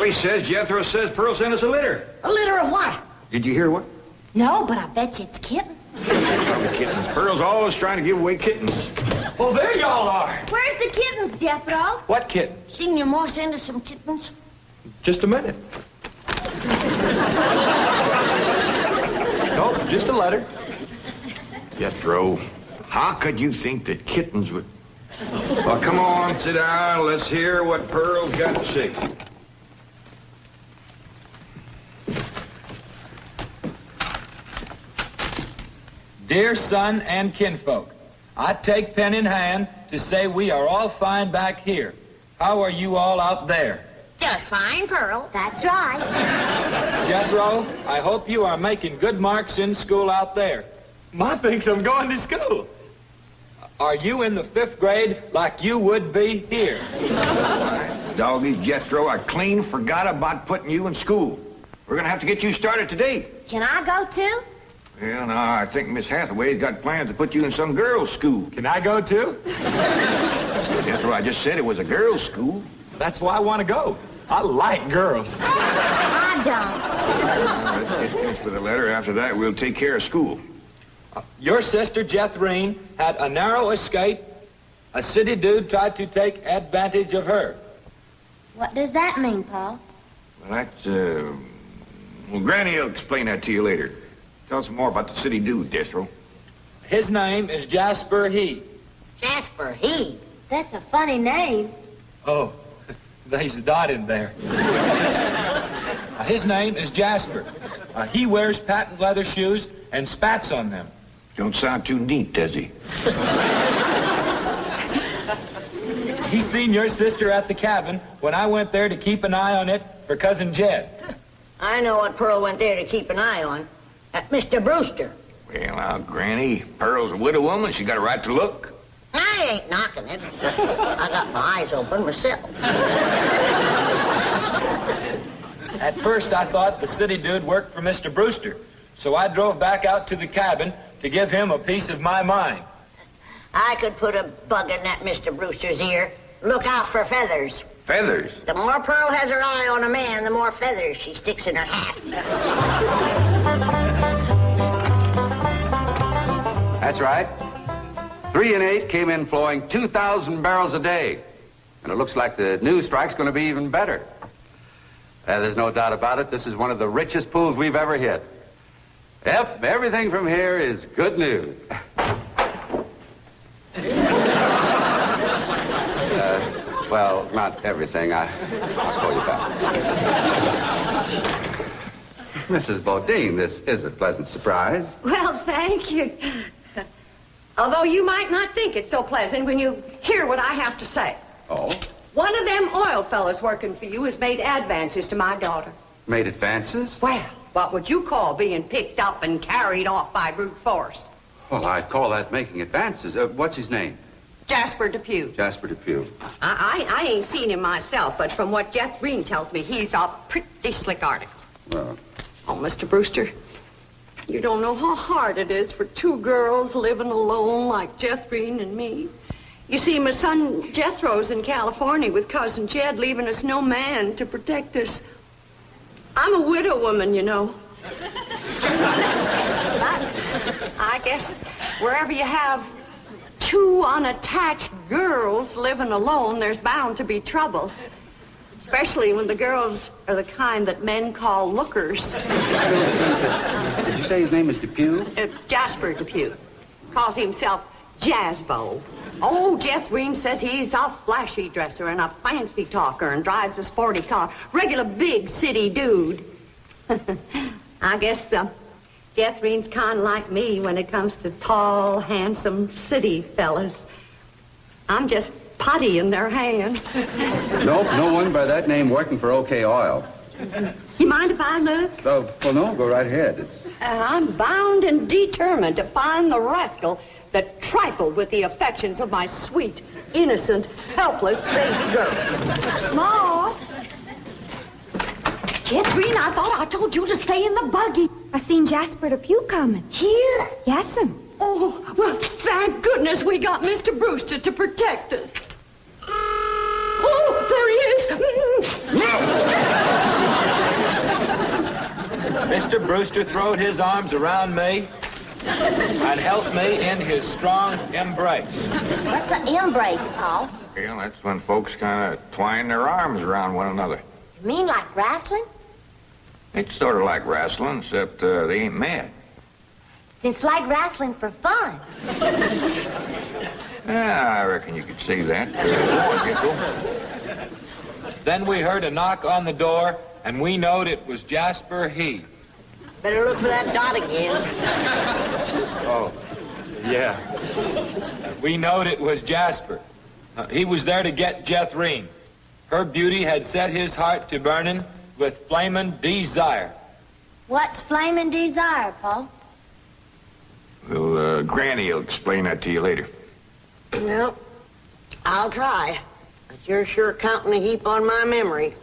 he says, Jethro says Pearl sent us a letter. A litter of what? Did you hear what? No, but I bet you it's kittens. Probably kittens. Pearl's always trying to give away kittens. Well, there y'all are. Where's the kittens, Jethro? What kittens? Didn't your ma send us some kittens? Just a minute. Nope, just a letter. Jethro, how could you think that kittens would... Well, come on, sit down. Let's hear what Pearl's got to say. Dear son and kinfolk, I take pen in hand to say we are all fine back here. How are you all out there? Just fine, Pearl. That's right. Jethro, I hope you are making good marks in school out there. Ma thinks I'm going to school. Are you in the 5th grade like you would be here? Doggy, Jethro, I clean forgot about putting you in school. We're going to have to get you started today. Can I go too? Well, no, I think Miss Hathaway's got plans to put you in some girls' school. Can I go too? Jethro, I just said it was a girls' school. That's why I want to go. I like girls. I don't. Let's get finished with the letter. After that, we'll take care of school. Your sister, Jethrine, had a narrow escape. A city dude tried to take advantage of her. What does that mean, Paul? Well, that's, well, Granny will explain that to you later. Tell us more about the city dude, Jethro. His name is Jasper He. Jasper, he. That's a funny name. Oh, there's a dot in there. His name is Jasper. He wears patent leather shoes and spats on them. Don't sound too neat, does he? He seen your sister at the cabin when I went there to keep an eye on it for Cousin Jed. I know what Pearl went there to keep an eye on. Mr. Brewster. Well, now, Granny, Pearl's a widow woman. She got a right to look. I ain't knocking it. I got my eyes open myself. At first, I thought the city dude worked for Mr. Brewster, so I drove back out to the cabin to give him a piece of my mind. I could put a bug in that Mr. Brewster's ear. Look out for feathers. Feathers? The more Pearl has her eye on a man, the more feathers she sticks in her hat. That's right. 3 and 8 came in flowing 2,000 barrels a day. And it looks like the new strike's going to be even better. There's no doubt about it. This is one of the richest pools we've ever hit. Yep, everything from here is good news. Well, not everything. I'll call you back. Mrs. Bodine, this is a pleasant surprise. Well, thank you. Although you might not think it's so pleasant when you hear what I have to say. Oh? One of them oil fellas working for you has made advances to my daughter. Made advances? Well, what would you call being picked up and carried off by brute force? Well, I'd call that making advances. What's his name? Jasper Depew. Jasper Depew. I ain't seen him myself, but from what Jethrine tells me, he's a pretty slick article. Well. Oh, Mr. Brewster, you don't know how hard it is for 2 girls living alone like Jethrine and me. You see, my son Jethro's in California with Cousin Jed, leaving us no man to protect us. I'm a widow woman, you know. I guess wherever you have 2 unattached girls living alone, there's bound to be trouble. Especially when the girls are the kind that men call lookers. Did you say his name is Depew? Jasper Depew. Calls himself Jazzbo. Oh, Jethrine says he's a flashy dresser and a fancy talker and drives a sporty car. Regular big city dude. I guess Jethrine's kind of like me when it comes to tall, handsome city fellas. I'm just putty in their hands. Nope, no one by that name working for OK Oil. You mind if I look? Oh, well, no, go right ahead. I'm bound and determined to find the rascal that trifled with the affections of my sweet, innocent, helpless baby girl. Ma! Jethrine, I thought I told you to stay in the buggy. I seen Jasper Depew coming. Here? Yes'm. Oh, well, thank goodness we got Mr. Brewster to protect us. Oh, there he is. Mr. Brewster throwed his arms around me and helped me in his strong embrace. What's an embrace, Paul? Well, that's when folks kind of twine their arms around one another. You mean like wrestling? It's sort of like wrestling, except they ain't mad. It's like wrestling for fun. Yeah, I reckon you could see that. Go on, Jethro. Then we heard a knock on the door, and we knowed it was Jasper He. Better look for that dot again. Oh, yeah. We knowed it was Jasper. He was there to get Jethrine. Her beauty had set his heart to burning with flamin' desire. What's flaming desire, Paul? Well, Granny will explain that to you later. Well, I'll try. But you're sure counting a heap on my memory.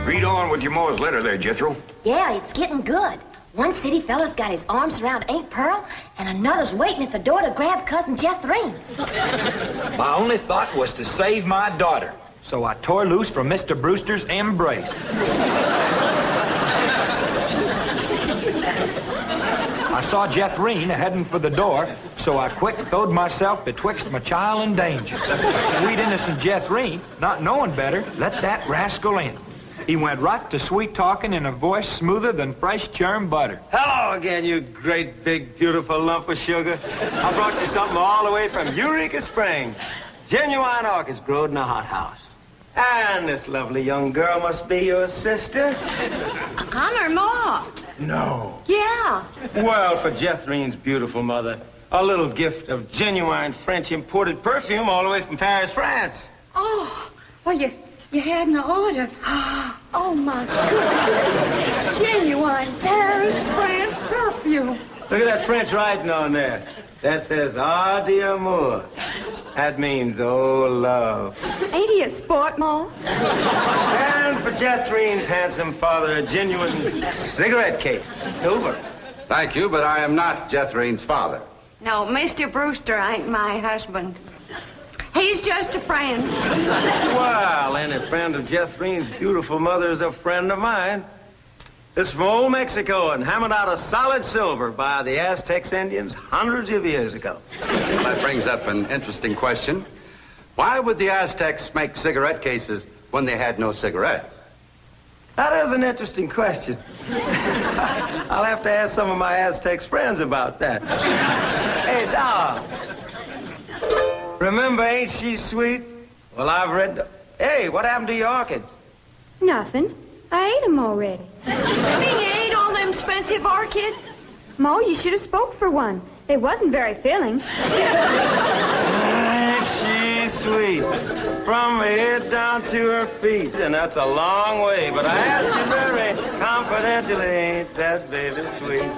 Read on with your Ma's letter there, Jethro. Yeah, it's getting good. One city fella's got his arms around Aunt Pearl, and another's waiting at the door to grab Cousin Jethrine. My only thought was to save my daughter, so I tore loose from Mr. Brewster's embrace. I saw Jethrine heading for the door, so I quick throwed myself betwixt my child and danger. Sweet innocent Jethrine, not knowing better, let that rascal in. He went right to sweet-talking in a voice smoother than fresh churned butter. Hello again, you great, big, beautiful lump of sugar. I brought you something all the way from Eureka Springs. Genuine orchids growed in a hothouse. And this lovely young girl must be your sister. I'm her ma. No. Yeah. Well, for Jethrine's beautiful mother, a little gift of genuine French imported perfume all the way from Paris, France. Oh, well, you hadn't ordered. Oh, my goodness. Genuine Paris, France perfume. Look at that French writing on there. That says, "Ah, d'amour." That means, oh, love. Ain't he a sport, Ma? And for Jethrine's handsome father, a genuine cigarette case. Silver. Thank you, but I am not Jethrine's father. No, Mr. Brewster ain't my husband. He's just a friend. Well, any friend of Jethrine's beautiful mother is a friend of mine. It's from old Mexico and hammered out of solid silver by the Aztec Indians hundreds of years ago. Well, that brings up an interesting question. Why would the Aztecs make cigarette cases when they had no cigarettes? That is an interesting question. I'll have to ask some of my Aztec friends about that. Hey, Dog. Remember Ain't She Sweet? Well, I've read... Hey, what happened to your orchids? Nothing. I ate them already. You mean you ate all them expensive orchids? Ma, you should have spoke for one. They wasn't very filling. Ain't she sweet? From her head down to her feet. And that's a long way. But I ask you very confidentially, ain't that baby sweet?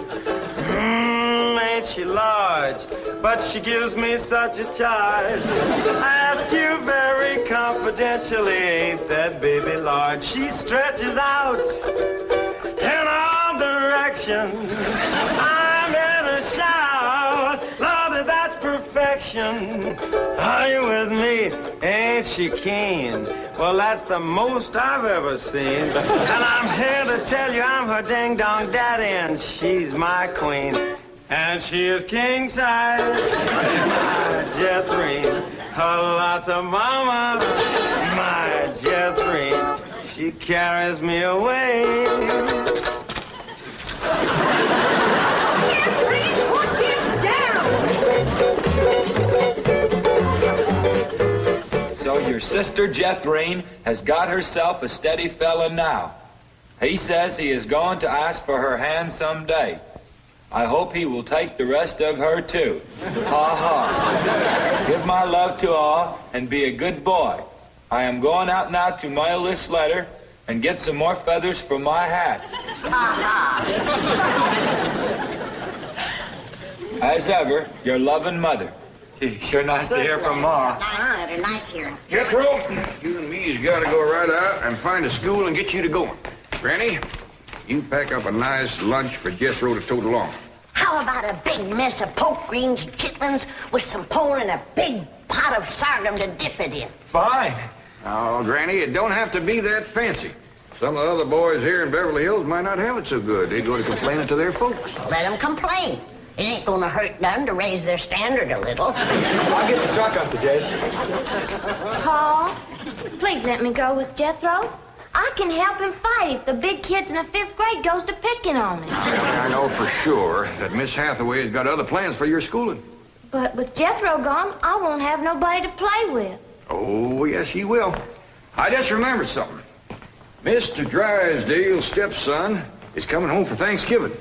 Ain't she large? But she gives me such a charge. I ask you very confidentially, ain't that baby large? She stretches out in all directions. I'm in a shout. Lordy, that's perfection. Are you with me? Ain't she keen? Well, that's the most I've ever seen. And I'm here to tell you I'm her ding-dong daddy, and she's my queen. And she is king size, my Jethrine. A lots of mama, my Jethrine. She carries me away. Jethrine, put him down. So your sister Jethrine has got herself a steady fella now. He says he is going to ask for her hand someday. I hope he will take the rest of her, too. Ha ha. Give my love to all and be a good boy. I am going out now to mail this letter and get some more feathers for my hat. As ever, your loving mother. Gee, sure nice to hear from Ma. They're nice here. Jethro, you and me's got to go right out and find a school and get you to going. Granny, you pack up a nice lunch for Jethro to tote along. How about a big mess of poke greens and chitlins with some pole and a big pot of sorghum to dip it in? Fine. Oh, Granny, it don't have to be that fancy. Some of the other boys here in Beverly Hills might not have it so good. They go to complaining to their folks. Let them complain. It ain't gonna hurt none to raise their standard a little. I'll get the truck up to Jed. Paul, please let me go with Jethro. I can help him fight if the big kids in the 5th grade goes to picking on him. I know for sure that Miss Hathaway has got other plans for your schooling. But with Jethro gone, I won't have nobody to play with. Oh, yes, you will. I just remembered something. Mr. Drysdale's stepson is coming home for Thanksgiving.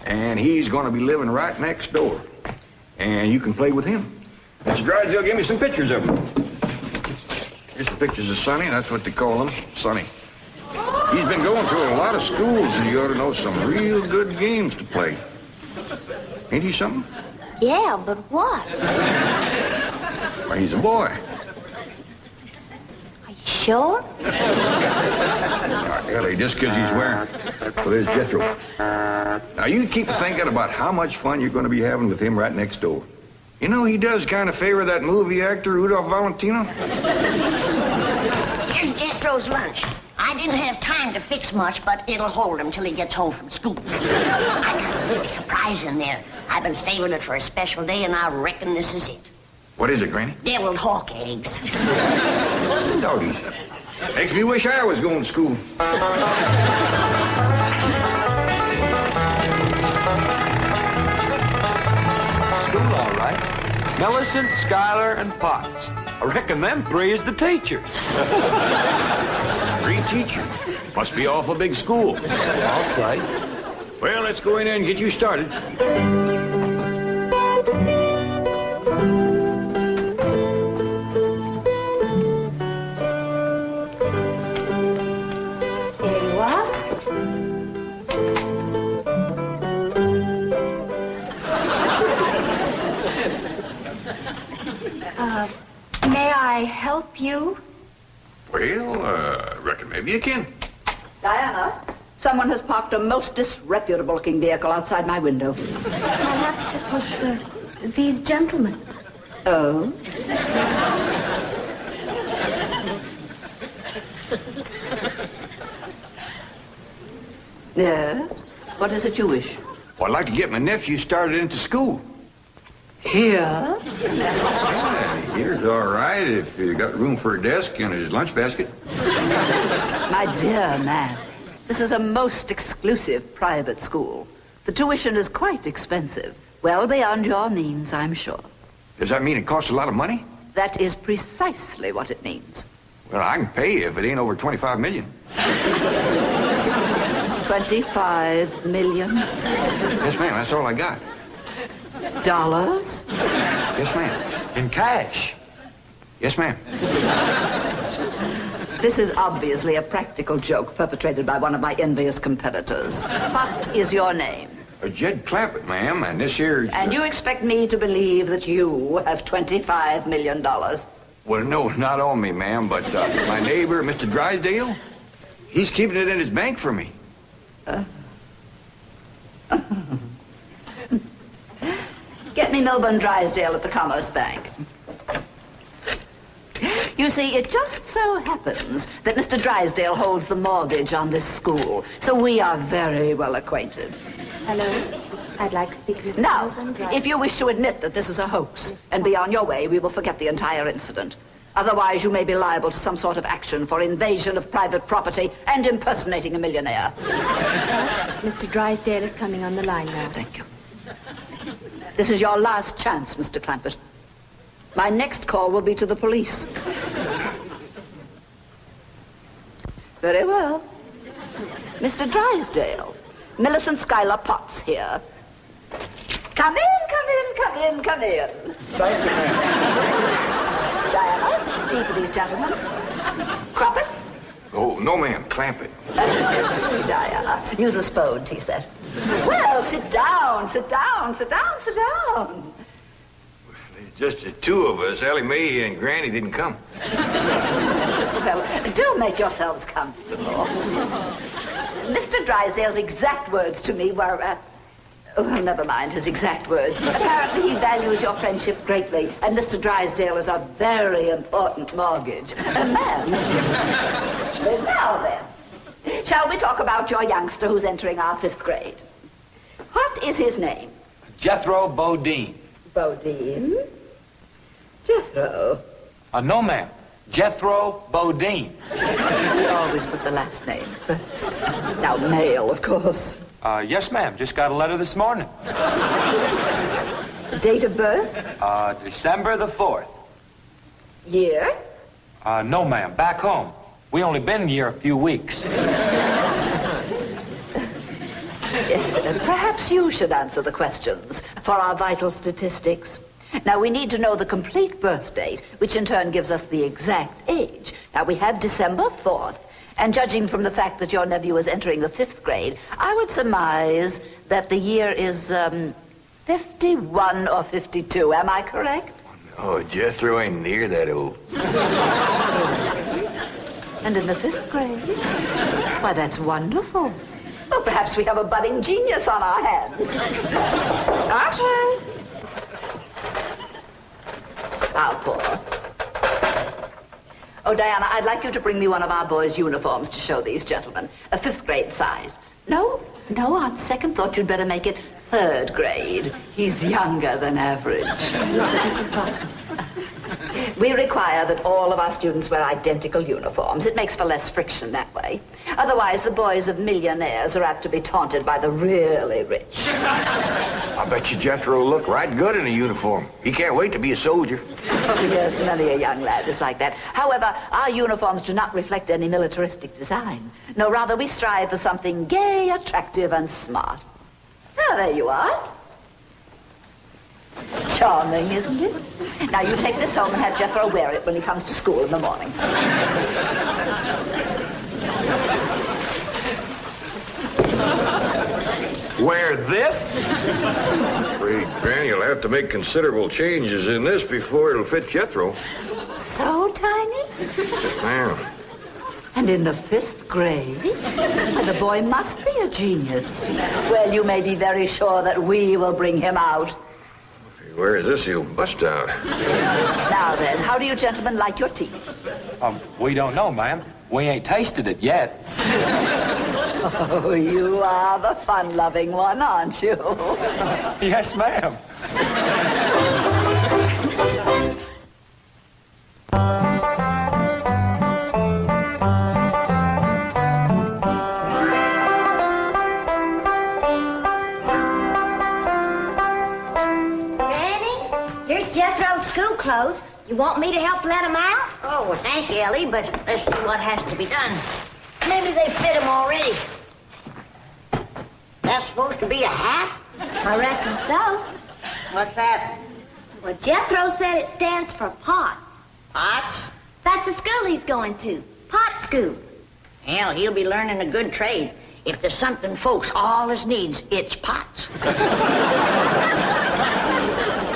And he's going to be living right next door. And you can play with him. Mr. Drysdale gave me some pictures of him. Here's some pictures of Sonny. That's what they call him, Sonny. He's been going to a lot of schools, and you ought to know some real good games to play. Ain't he something? Yeah, but what? Well, he's a boy. Are you sure? Elly, just because he's wearing... Well, there's Jethro. Now, you keep thinking about how much fun you're going to be having with him right next door. You know, he does kind of favor that movie actor, Rudolph Valentino. Here's Jethro's lunch. I didn't have time to fix much, but it'll hold him till he gets home from school. I got a real surprise in there. I've been saving it for a special day, and I reckon this is it. What is it, Granny? Deviled hawk eggs. Doggies. Makes me wish I was going to school. School, all right. Millicent, Schuyler-Potts. I reckon them 3 is the teachers. 3 teachers. Must be awful big school. I'll say. Well, let's go in there and get you started. There you are. May I help you? Well, reckon maybe you can. Diana, someone has parked a most disreputable-looking vehicle outside my window. Perhaps it was these gentlemen. Oh? Yes? What is it you wish? Well, I'd like to get my nephew started into school. Here? Here's all right if you got room for a desk and his lunch basket. My dear man, this is a most exclusive private school. The tuition is quite expensive. Well beyond your means, I'm sure. Does that mean it costs a lot of money? That is precisely what it means. Well, I can pay you if it ain't over $25 million. 25 million? Yes, ma'am, that's all I got. Dollars? Yes, ma'am. In cash. Yes, ma'am. This is obviously a practical joke perpetrated by one of my envious competitors. What is your name? Jed Clampett, ma'am, and this here... And you expect me to believe that you have $25 million? Well, no, not on me, ma'am, but my neighbor, Mr. Drysdale, he's keeping it in his bank for me. Get me Milburn Drysdale at the Commerce Bank. You see, it just so happens that Mr. Drysdale holds the mortgage on this school, so we are very well acquainted. Hello. I'd like to speak with Now, Milburn Drysdale. if you wish to admit that this is a hoax and be on your way, we will forget the entire incident. Otherwise, you may be liable to some sort of action for invasion of private property and impersonating a millionaire. Mr. Drysdale is coming on the line now. Thank you. This is your last chance, Mr. Clampett. My next call will be to the police. Very well. Mr. Drysdale, Millicent Schuyler-Potts here. Come in, come in, come in, come in. Thank you, ma'am. Diana, tea for these gentlemen. Croppett? Oh, no, ma'am, Clampett. Diana, use the Spode tea set. Well, sit down, sit down, sit down, sit down. Just the 2 of us. Elly Mae and Granny didn't come. Well, do make yourselves comfortable. Mr. Drysdale's exact words to me were, Well, never mind his exact words. Apparently he values your friendship greatly, and Mr. Drysdale is a very important mortgage. Ma'am. Now then, shall we talk about your youngster who's entering our 5th grade? What is his name? Jethro Bodine. Bodine? Jethro. No, ma'am. Jethro Bodine. We always put the last name first. Now, male, of course. Yes, ma'am. Just got a letter this morning. Date of birth? December the 4th. Year? No, ma'am. Back home. We only been here a few weeks. Perhaps you should answer the questions for our vital statistics. Now, we need to know the complete birth date, which in turn gives us the exact age. Now, we have December 4th, and judging from the fact that your nephew is entering the 5th grade, I would surmise that the year is, 51 or 52. Am I correct? Oh, Jethro ain't near that old. And in the 5th grade? Why, that's wonderful. Well, perhaps we have a budding genius on our hands. Archie! How poor. Oh, Diana, I'd like you to bring me one of our boys' uniforms to show these gentlemen. A 5th grade size. No, on second thought, you'd better make it 3rd grade. He's younger than average. Mrs. Clark. We require that all of our students wear identical uniforms. It makes for less friction that way. Otherwise, the boys of millionaires are apt to be taunted by the really rich. I bet you Jethro will look right good in a uniform. He can't wait to be a soldier. Oh, yes, many a young lad is like that. However, our uniforms do not reflect any militaristic design. No, rather, we strive for something gay, attractive, and smart. Ah, there you are. Charming, isn't it? Now, you take this home and have Jethro wear it when he comes to school in the morning. Wear this? Afraid Granny will have to make considerable changes in this before it'll fit Jethro. So tiny? Ma'am. And in the 5th grade? Well, the boy must be a genius. Well, you may be very sure that we will bring him out. If he wears this, he'll bust out. Now then, how do you gentlemen like your tea? We don't know, ma'am. We ain't tasted it yet. Oh, you are the fun-loving one, aren't you? Yes, ma'am. Here's Jethro's school clothes. You want me to help let him out? Oh, well, thank you, Elly, but let's see what has to be done. Maybe they fit him already. That's supposed to be a hat? I reckon so. What's that? Well, Jethro said it stands for Potts. Potts? That's the school he's going to. Pot school. Hell, he'll be learning a good trade. If there's something folks always needs, it's pots.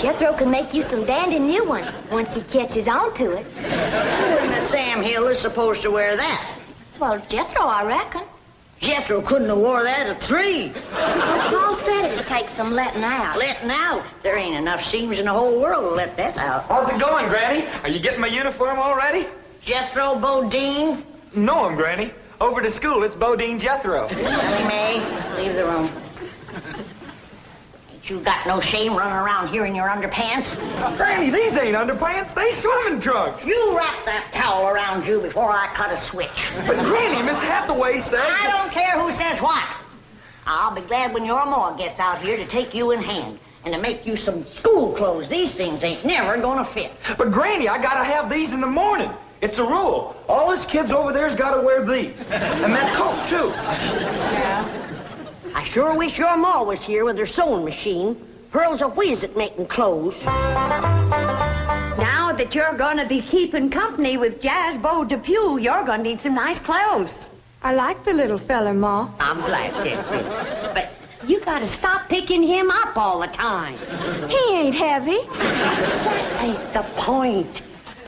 Jethro can make you some dandy new ones once he catches on to it. Who in the Sam Hill is supposed to wear that? Well, Jethro, I reckon. Jethro couldn't have wore that at 3. Paul said it'd take some letting out. Letting out? There ain't enough seams in the whole world to let that out. How's it going, Granny? Are you getting my uniform already? Jethro Bodine? No, Granny. Over to school, it's Bodine Jethro. Elly May, leave the room. Ain't you got no shame running around here in your underpants? Granny, these ain't underpants. They swimming trunks. You wrap that towel around you before I cut a switch. But, Granny, Miss Hathaway says... I don't care who says what. I'll be glad when your ma gets out here to take you in hand and to make you some school clothes. These things ain't never gonna fit. But, Granny, I gotta have these in the morning. It's a rule. All us kids over there's gotta wear these. And that coat, too. Yeah. I sure wish your ma was here with her sewing machine. Pearl's a whiz at making clothes. Now that you're going to be keeping company with Jazzbo Depew, you're going to need some nice clothes. I like the little fella, Ma. I'm glad, Jeffrey. But you gotta stop picking him up all the time. He ain't heavy. That ain't the point.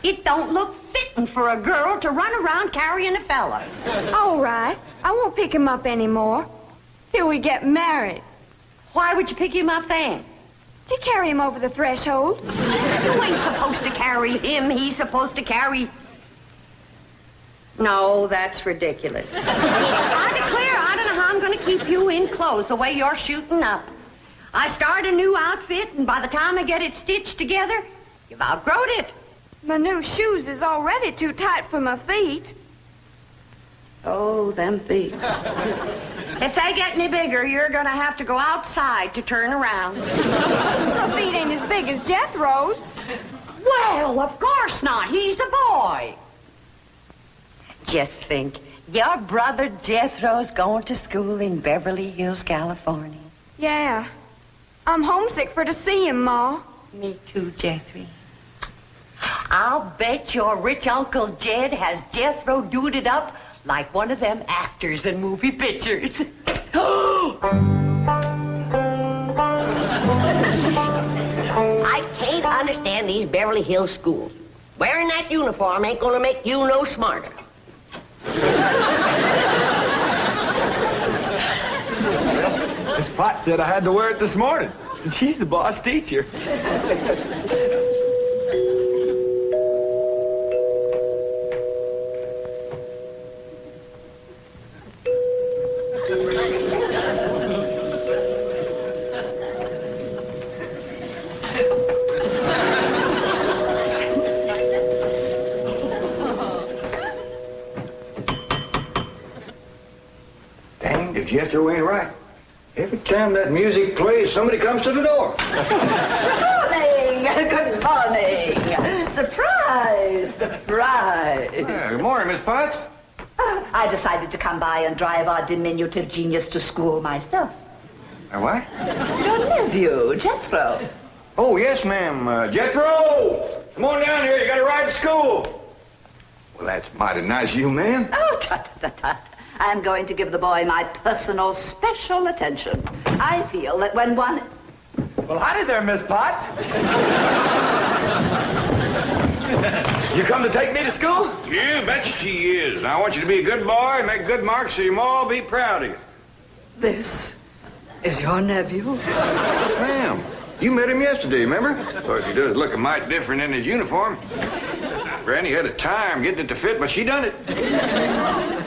It don't look fitting for a girl to run around carrying a fella. All right. I won't pick him up anymore till we get married. Why would you pick him up then? To carry him over the threshold. You ain't supposed to carry him. He's supposed to carry... No, that's ridiculous. I declare, I don't know how I'm going to keep you in clothes the way you're shooting up. I start a new outfit, and by the time I get it stitched together, you've outgrown it. My new shoes is already too tight for my feet. Oh, them feet. If they get any bigger, you're going to have to go outside to turn around. My feet ain't as big as Jethro's. Well, of course not. He's a boy. Just think, your brother Jethro's going to school in Beverly Hills, California. Yeah. I'm homesick for to see him, Ma. Me too, Jethro. I'll bet your rich Uncle Jed has Jethro duded up like one of them actors in movie pictures. I can't understand these Beverly Hills schools. Wearing that uniform ain't gonna make you no smarter. Miss Potts said I had to wear it this morning, and she's the boss teacher. Dang, if Jethro ain't right. Every time that music plays, somebody comes to the door. Good morning. Surprise. Good morning, Miss Potts. I decided to come by and drive our diminutive genius to school myself. What? Your nephew, Jethro. Oh, yes, ma'am. Jethro! Come on down here. You got to ride to school. Well, that's mighty nice of you, ma'am. Oh, tut. I'm going to give the boy my personal special attention. I feel that when one... Well, howdy there, Miss Potts. You come to take me to school? You betcha she is. I want you to be a good boy and make good marks so your ma will be proud of you. This is your nephew? Ma'am, you met him yesterday, remember? Of course, he does look a mite different in his uniform. Granny had a time getting it to fit, but she done it.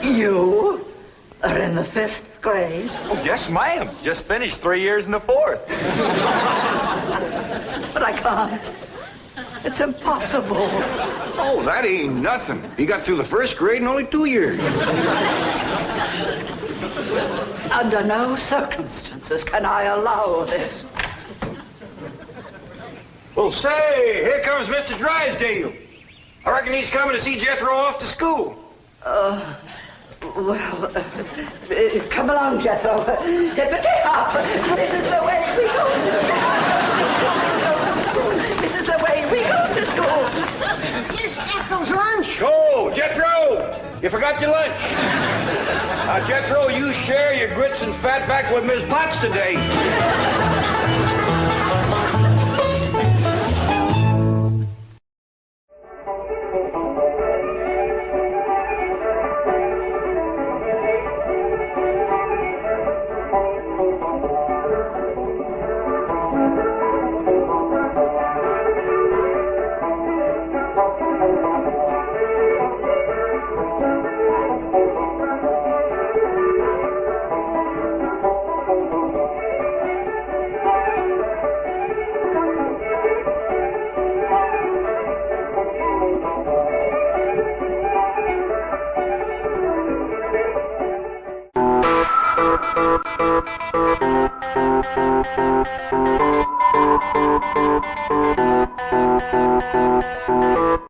You are in the 5th grade? Oh, yes, ma'am. Just finished 3 years in the 4th. But I can't. It's impossible. Oh, that ain't nothing. He got through the 1st grade in only 2 years. Under no circumstances can I allow this. Well, say, here comes Mr. Drysdale. I reckon he's coming to see Jethro off to school. Come along, Jethro. Get off. This is the way we go to school. This is the way we go to school. Here's Jethro's lunch. Oh, Jethro! You forgot your lunch. Now, Jethro, you share your grits and fat back with Miss Potts today.